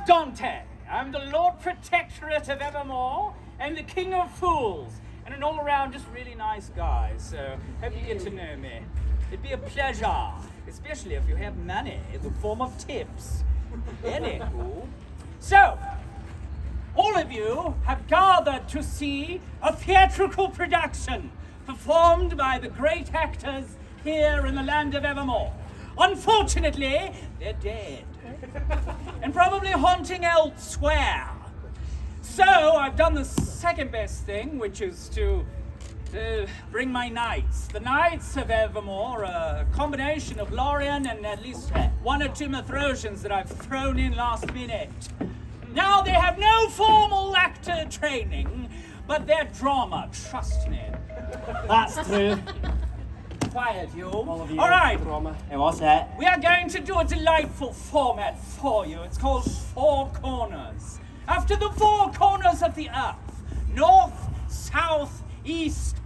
Dante. I'm the Lord Protectorate of Evermore and the King of Fools, and an all-around just really nice guy, so hope you get to know me. It'd be a pleasure, especially if you have money in the form of tips. Anywho, so, all of you have gathered to see a theatrical production performed by the great actors here in the land of Evermore. Unfortunately, they're dead and probably haunting elsewhere. So I've done the second best thing, which is to bring my knights. The Knights of Evermore, a combination of Lorien and at least one or two Methrosians that I've thrown in last minute. Now they have no formal actor training, but they're drama, trust me. That's true. Quiet, you. All of you. All right. Drama. Hey, what's that? We are going to do a delightful format for you. It's called Four Corners. After the four corners of the earth: north, south, east,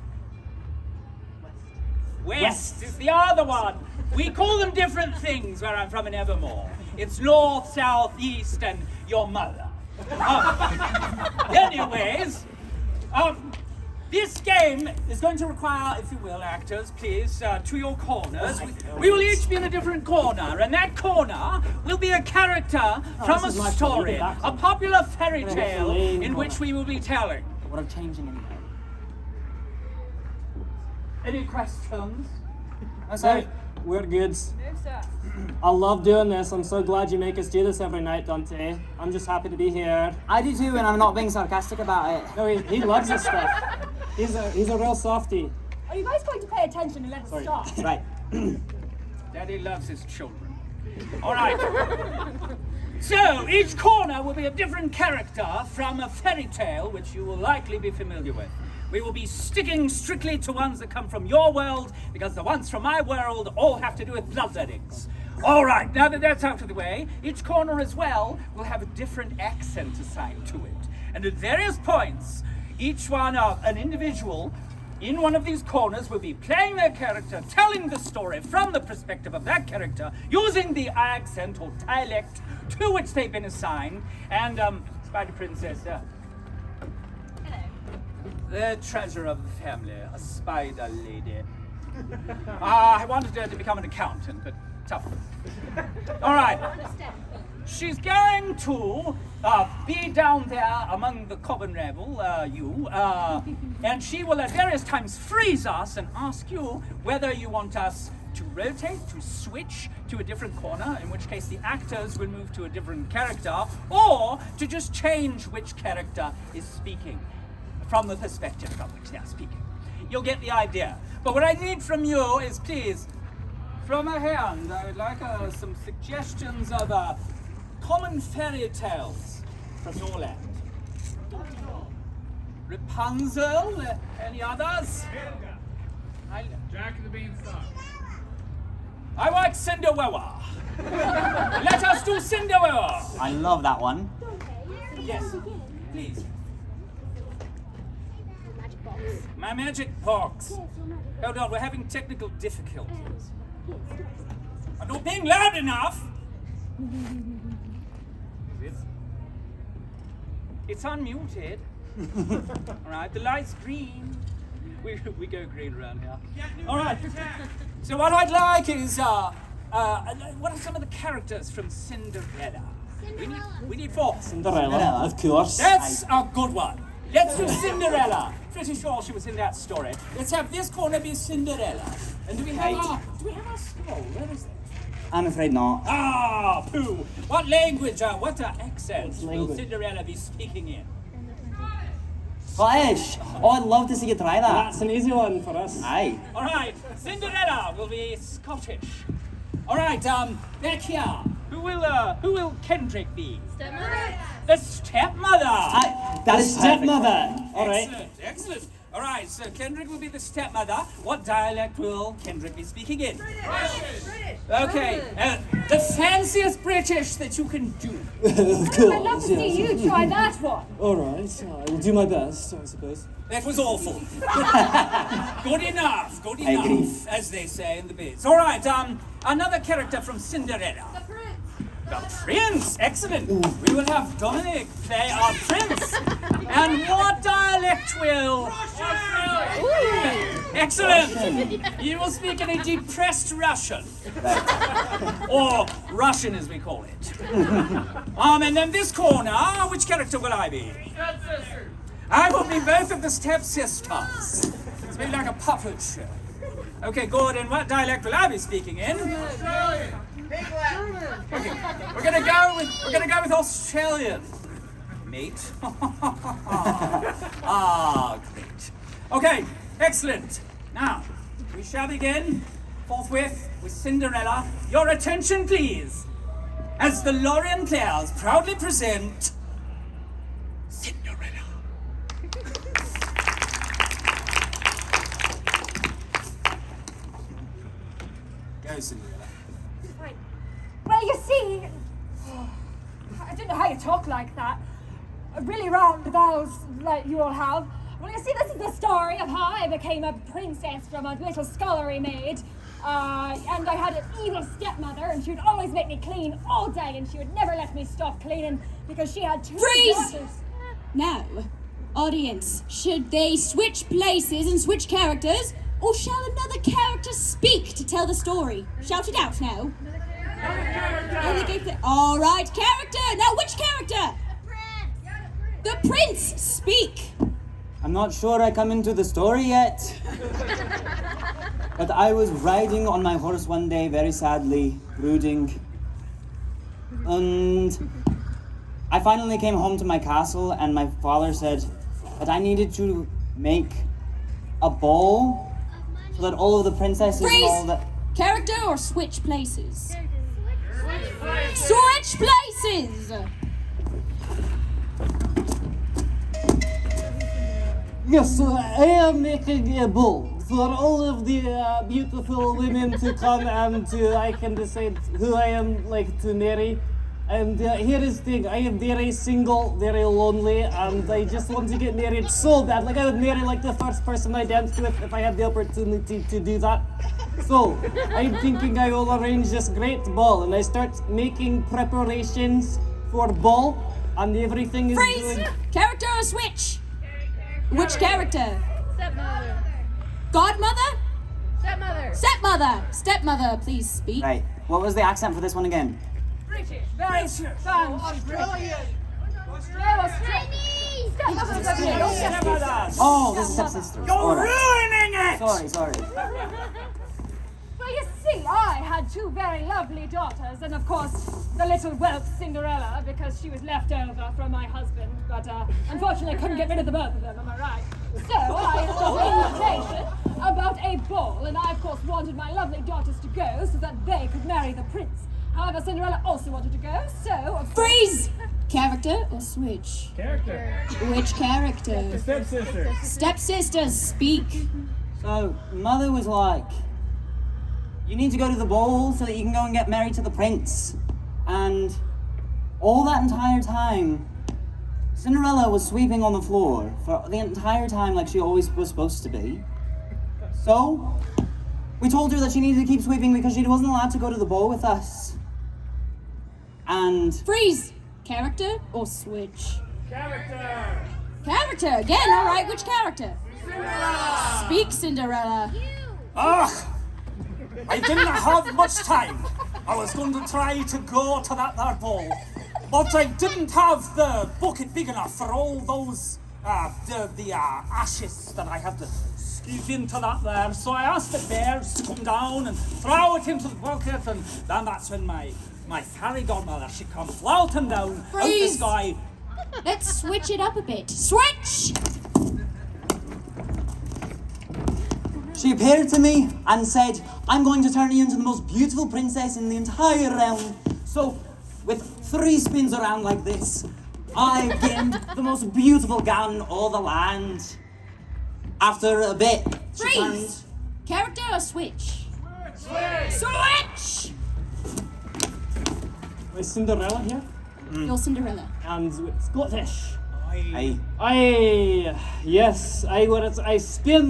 west is the other one. We call them different things where I'm from in Evermore. It's north, south, east, and your mother. Anyways, this game is going to require, if you will, actors, please, to your corners. We will each be in a different corner, and that corner will be a character from a story, a popular fairy tale in which we will be telling. What I'm changing anyway. Any questions? Hey, we're good. No, sir. I love doing this. I'm so glad you make us do this every night, Dante. I'm just happy to be here. I do too, and I'm not being sarcastic about it. No, he loves this stuff. He's a real softie. Are you guys going to pay attention and let us start? Right. Daddy loves his children. All right. So, each corner will be a different character from a fairy tale, which you will likely be familiar with. We will be sticking strictly to ones that come from your world, because the ones from my world all have to do with bloodlettings. All right, now that that's out of the way, each corner as well will have a different accent assigned to it. And at various points, each one of an individual in one of these corners will be playing their character, telling the story from the perspective of that character, using the accent or dialect to which they've been assigned. And, Spider Princess, the treasure of the family, a spider lady. I wanted her to become an accountant, but tough. All right. She's going to be down there among the common rabble, and she will at various times freeze us and ask you whether you want us to rotate, to switch to a different corner, in which case the actors will move to a different character, or to just change which character is speaking from the perspective from which they're speaking. You'll get the idea. But what I need from you is, please, from a hand, I would like some suggestions of common fairy tales from your land. Rapunzel, any others? Jack and the Beanstalk. I like Cinderella. Let us do Cinderella. I love that one. Yes, please. Magic box. My magic box. Hold on, we're having technical difficulties. I'm not being loud enough. It's unmuted. All right, the light's green. We go green around here. All right. So what I'd like is, what are some of the characters from Cinderella? We need four. Cinderella, of course. That's a good one. Let's do Cinderella. Pretty sure she was in that story. Let's have this corner be Cinderella. And do we have our scroll? Where is it? I'm afraid not. Ah, pooh. What language, what accent will language? Cinderella be speaking in? Scottish! Oh, I'd love to see you try that. That's an easy one for us. Aye. All right, Cinderella will be Scottish. All right, back here. Who will Kendrick be? Stepmother. The stepmother. Aye. That is Stepmother. perfect. All right. Excellent, excellent. All right, so Kendrick will be the stepmother. What dialect will Kendrick be speaking in? British. Okay, the fanciest British that you can do. Of I'd love to see you try that one. All right. I will do my best, I suppose. That was awful. Good enough, I agree. as they say in the biz. All right, another character from Cinderella. The prince. The prince! Excellent! We will have Dominic play our prince! And what dialect will? Excellent! You will speak in a depressed Russian. Or Russian as we call it. And then this corner, which character will I be? Stepsister. I will be both of the stepsisters. It's been like a puppet show. Okay, good. And what dialect will I be speaking in? Australian. Okay, we're gonna go with Australian, mate. Great. Okay, excellent. Now we shall begin forthwith with Cinderella. Your attention, please, as the Lorien players proudly present Cinderella. Go, Cinderella. Right. Well, you see, I don't know how you talk like that. Really round vowels like you all have. Well, you see, this is the story of how I became a princess from a little scullery maid. And I had an evil stepmother, and she would always make me clean all day, and she would never let me stop cleaning because she had two Freeze! daughters. Now, audience, should they switch places and switch characters, or shall another character speak to tell the story? Shout it out now. All right, character. Now, which character? The prince. Speak. I'm not sure I come into the story yet. But I was riding on my horse one day, very sadly, brooding. And I finally came home to my castle, and my father said that I needed to make a ball so that all of the princesses and all Freeze. the... Character or switch places? Switch places. Yes, I am making a ball for all of the beautiful women to come and I can decide who I am like to marry. And here is the thing, I am very single, very lonely, and I just want to get married so bad. Like I would marry like the first person I danced with if I had the opportunity to do that. So, I'm thinking I will arrange this great ball, and I start making preparations for ball, and everything is Freeze. going... Character or switch? Which character? Stepmother. Godmother? Stepmother. Stepmother. Stepmother, please speak. Right, what was the accent for this one again? British. Very Australian. Chinese. Stepmother's okay. Don't get Oh, this is stepsisters. You're All right. ruining it! Sorry. Well, you see, I had two very lovely daughters, and of course, the little whelp Cinderella, because she was left over from my husband, but unfortunately I couldn't get rid of the both of them, am I right? So I got an invitation about a ball, and I of course wanted my lovely daughters to go so that they could marry the prince. However, Cinderella also wanted to go, so of course... Freeze. Character or switch? Character. Which character? Stepsister. Stepsisters, speak. So, mother was like, you need to go to the ball so that you can go and get married to the prince. And all that entire time, Cinderella was sweeping on the floor for the entire time like she always was supposed to be. So, we told her that she needed to keep sweeping because she wasn't allowed to go to the ball with us. And Freeze. Character or switch? Character. Character again. All right. Which character? Cinderella. Speak, Cinderella. Ugh! I didn't have much time. I was going to try to go to that there ball, but I didn't have the bucket big enough for all those the ashes that I had to scoop into that there. So I asked the bears to come down and throw it into the bucket, and then that's when my fairy godmother, she come floating down out the Freeze. sky. Let's switch it up a bit. Switch. she appeared to me and said, I'm going to turn you into the most beautiful princess in the entire realm. So, with 3 spins around like this, I gained the most beautiful gown in all the land. After a bit, she turned... Freeze. Character or switch? Switch. Switch. Is Cinderella here? You're Cinderella. And with Scottish. Aye. Yes, I spin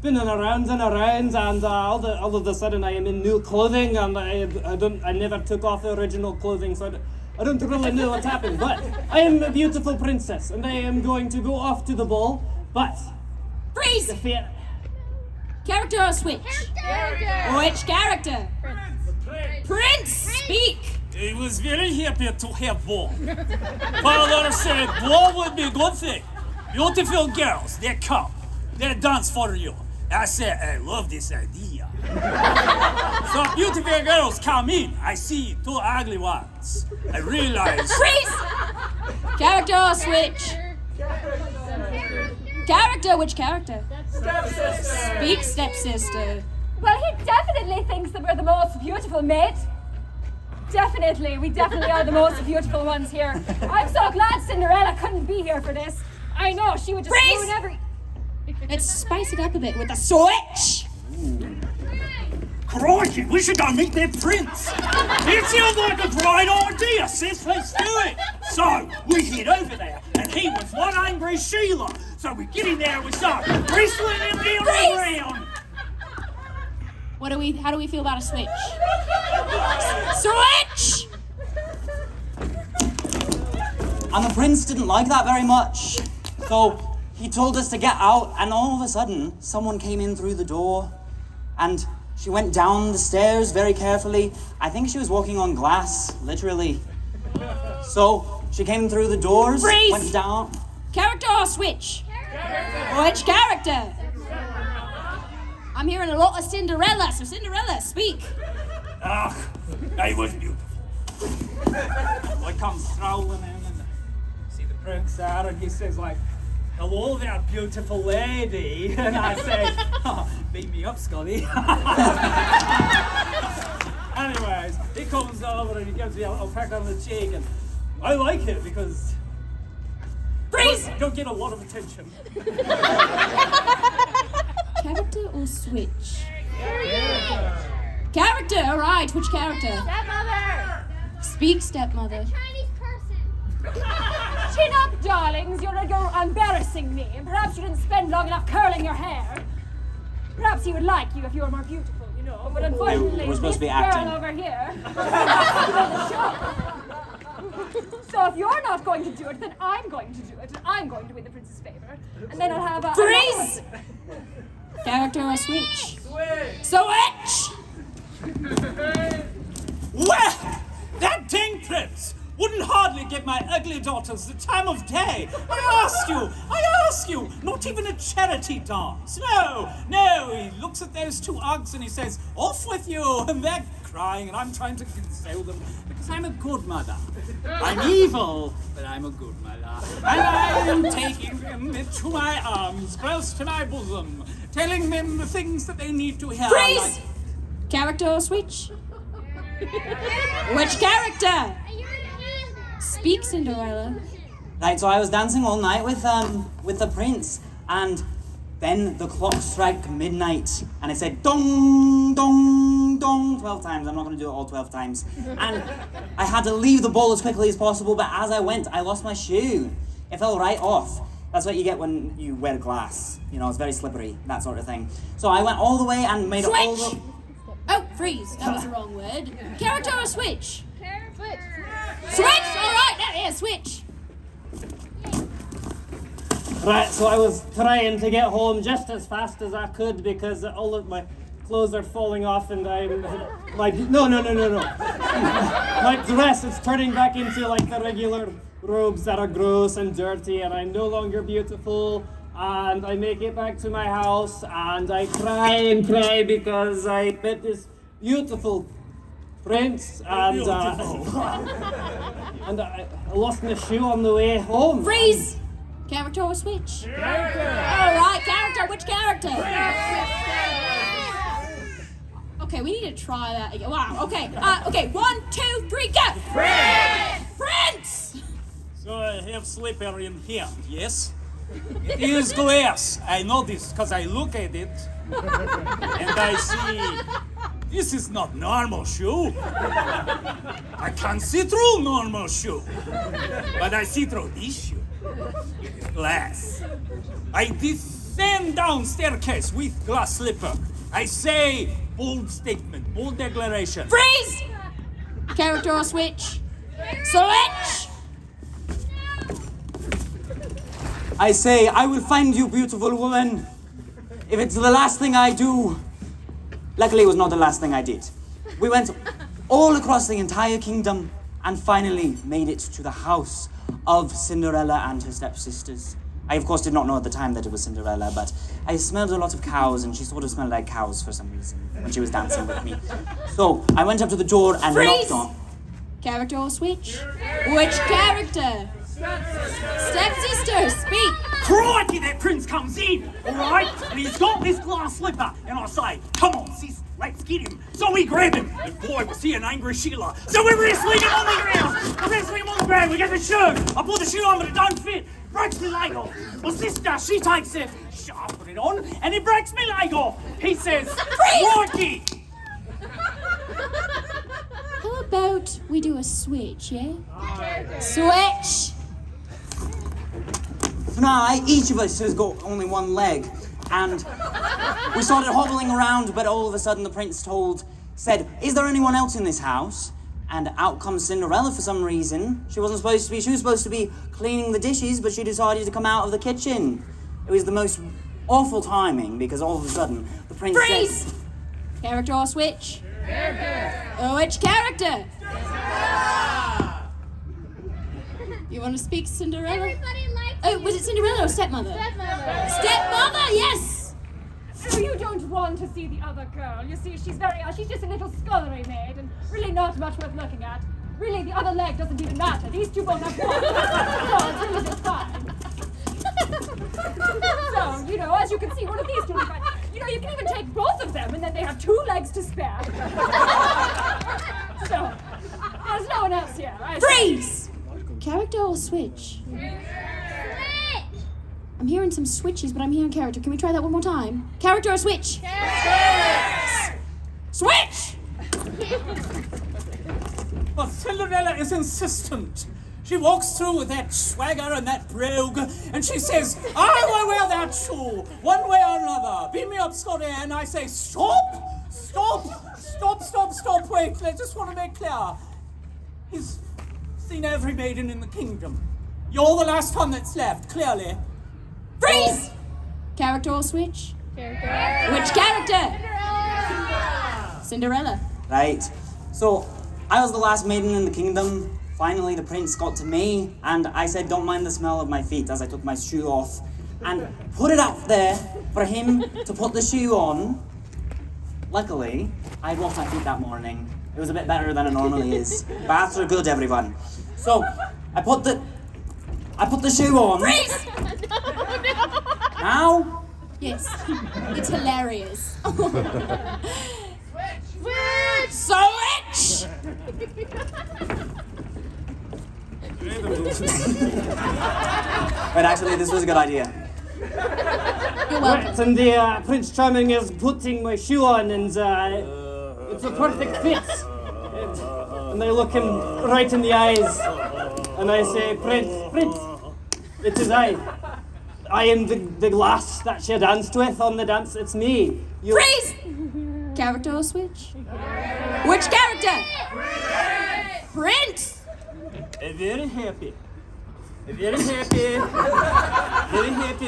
spinning around and around, and all of a sudden I am in new clothing, and I never took off the original clothing, so I don't really know what's happened. But I am a beautiful princess, and I am going to go off to the ball. But Freeze! the fear. Character or switch? Character. Which character? Prince! Speak! He was very happy to have ball. Father said ball would be a good thing. Beautiful girls, they come. They dance for you. I said, I love this idea. So beautiful girls come in. I see two ugly ones. I realize... Freeze! Character or switch? Character, which character? Stepsister. Speak, stepsister. Well, he definitely thinks that we're the most beautiful, mate. Definitely, we definitely are the most beautiful ones here. I'm so glad Cinderella couldn't be here for this. I know, she would just Freeze! ruin every... Let's spice it up a bit with a switch. Crikey, we should go meet their prince. It sounds like a great idea, sis. Let's do it. So, we head over there, and he was one angry Sheila. So we get in there and we start wrestling him around. How do we feel about a switch? Switch! And the prince didn't like that very much. So he told us to get out, and all of a sudden, someone came in through the door, and she went down the stairs very carefully. I think she was walking on glass, literally. So she came through the doors, Freeze! went down. Character or switch? Which character? I'm hearing a lot of Cinderella, so Cinderella, speak. Ah, I was beautiful. I come strolling in and see the prince there, and he says like, hello there, beautiful lady. And I say, oh, beat me up, Scotty. Anyways, he comes over and he gives me a peck on the cheek, and I like it because Freeze! you don't get a lot of attention. Character or switch? Character, alright, which character? Stepmother! Speak, stepmother. Chinese person. Chin up, darlings, you're embarrassing me, and perhaps you didn't spend long enough curling your hair. Perhaps he would like you if you were more beautiful, you know, but unfortunately, we're supposed to be this acting. girl over here is the show. So if you're not going to do it, then I'm going to do it, and I'm going to win the prince's favor, and then I'll have a... Freeze! Character or switch? Switch! Well, that dang prince wouldn't hardly give my ugly daughters the time of day. I ask you, not even a charity dance. No, he looks at those two Uggs and he says, off with you, and they're crying, and I'm trying to console them because I'm a good mother. I'm evil, but I'm a good mother. And I am taking them into my arms, close to my bosom, telling them the things that they need to hear. Freeze! Character or switch? Which character? Speak, Cinderella. Right, so I was dancing all night with the prince, and then the clock struck midnight, and it said dong, dong, dong 12 times. I'm not going to do it all 12 times. And I had to leave the ball as quickly as possible, but as I went, I lost my shoe. It fell right off. That's what you get when you wear glass. You know, it's very slippery, that sort of thing. So I went all the way and made it all Switch! the... Oh, freeze. That was the wrong word. Character or switch? Switch. Switch! Alright, there is switch. Right, so I was trying to get home just as fast as I could because all of my clothes are falling off and I'm like, no. My dress is turning back into like the regular robes that are gross and dirty, and I'm no longer beautiful. And I make it back to my house and I cry because I met this beautiful prince and and I lost my shoe on the way home. Freeze! Character or switch? Alright, character. Which character? Okay, we need to try that again. Wow, okay. Okay, 1, 2, 3, go! Prince! So I have slipper in here, yes? It is glass. I know this because I look at it and I see this is not normal shoe. I can't see through normal shoe, but I see through this shoe. It is glass. I this Same down staircase with glass slipper. I say bold statement, bold declaration. Freeze! Character or switch? Switch! I say, I will find you, beautiful woman, if it's the last thing I do. Luckily, it was not the last thing I did. We went all across the entire kingdom and finally made it to the house of Cinderella and her stepsisters. I, of course, did not know at the time that it was Cinderella, but I smelled a lot of cows, and she sort of smelled like cows for some reason when she was dancing with me. So I went up to the door and Freeze! knocked on. Character or switch? Which character? Stepsister, speak! Crikey, that prince comes in, all right? And he's got this glass slipper. And I say, come on, sis, let's get him. So we grab him. And boy, was he an angry Sheila. So we're wrestling him on the ground. We're wrestling him on the ground. We get the shoe. I put the shoe on, but it don't fit. Breaks my leg off. My sister, she takes it. I put it on, and it breaks my leg off. He says, crikey. How about we do a switch, yeah? Switch! So now, each of us has got only one leg, and we started hobbling around, but all of a sudden the prince said, is there anyone else in this house? And out comes Cinderella for some reason. She was supposed to be cleaning the dishes, but she decided to come out of the kitchen. It was the most awful timing, because all of a sudden the prince Freeze! said, Character or switch? Character! Which character? You want to speak Cinderella? Everybody likes Oh, was it Cinderella or stepmother? Stepmother. Stepmother, yes! Oh, you don't want to see the other girl. You see, she's just a little scullery maid and really not much worth looking at. Really, the other leg doesn't even matter. These two both have one. So it's really just fine. So, as you can see, one of these two is fine. You can even take both of them and then they have 2 legs to spare. So, there's no one else here. Freeze! Character or switch? Switch. I'm hearing some switches, but I'm hearing character. Can we try that one more time? Character or switch? Switch! But Cinderella is insistent. She walks through with that swagger and that brogue, and she says, I will wear that shoe, one way or another. Beat me up, Scotty. And I say, stop, wait. I just want to make clear. He's seen every maiden in the kingdom. You're the last one that's left, clearly. Freeze! Character or switch? Character. Which character? Cinderella. right. So I was the last maiden in the kingdom. Finally, the prince got to me, and I said, don't mind the smell of my feet, as I took my shoe off and put it out there for him to put the shoe on. Luckily, I had washed my feet that morning. It was a bit better than it normally is. Baths are good, everyone. So, I put the shoe on. Freeze! Now, Yes. It's hilarious. Switch. Switch! but actually, this was a good idea. You're welcome. Right, and the Prince Charming is putting my shoe on, and it's a perfect fit. And I look him right in the eyes, and I say, Prince, it is I. I am the lass that she danced with on the dance. It's me. You. Freeze! Character or switch? Which character? Prince! Very happy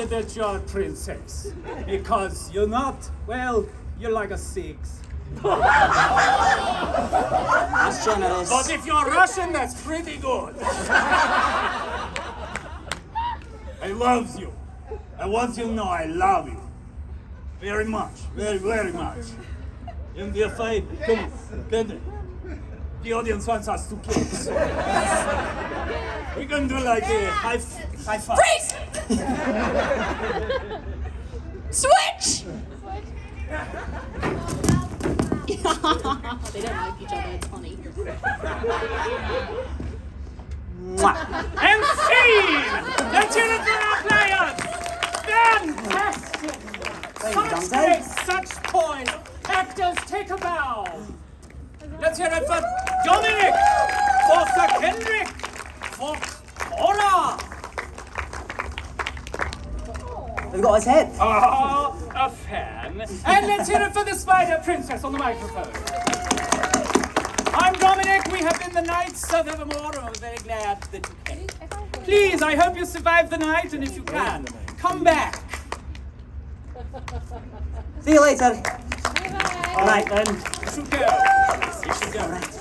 that you're a princess. Because you're not, well, you're like a 6. That's generous. But if you're Russian, that's pretty good. I love you. I want you to know I love you. Very much. Very, very much. And if I come, the audience wants us to kiss. We can do like a high five. Freeze! Switch! They don't like each other, it's funny. Mwah. And scene! The Cinderella players! Fantastic! Thank you, Such Dante. grace, such poise. Actors, take a bow. Let's hear it for Dominic, for Sir Kendrick, for Cora. They've got his head. Oh, a fan. And let's hear it for the Spider Princess on the microphone. I'm Dominic. We have been the Knights of Evermore, and we're very glad that you came. Please, I hope you survive the night, and if you can, come back. See you later. Bye-bye. All right then. You should go. You should go.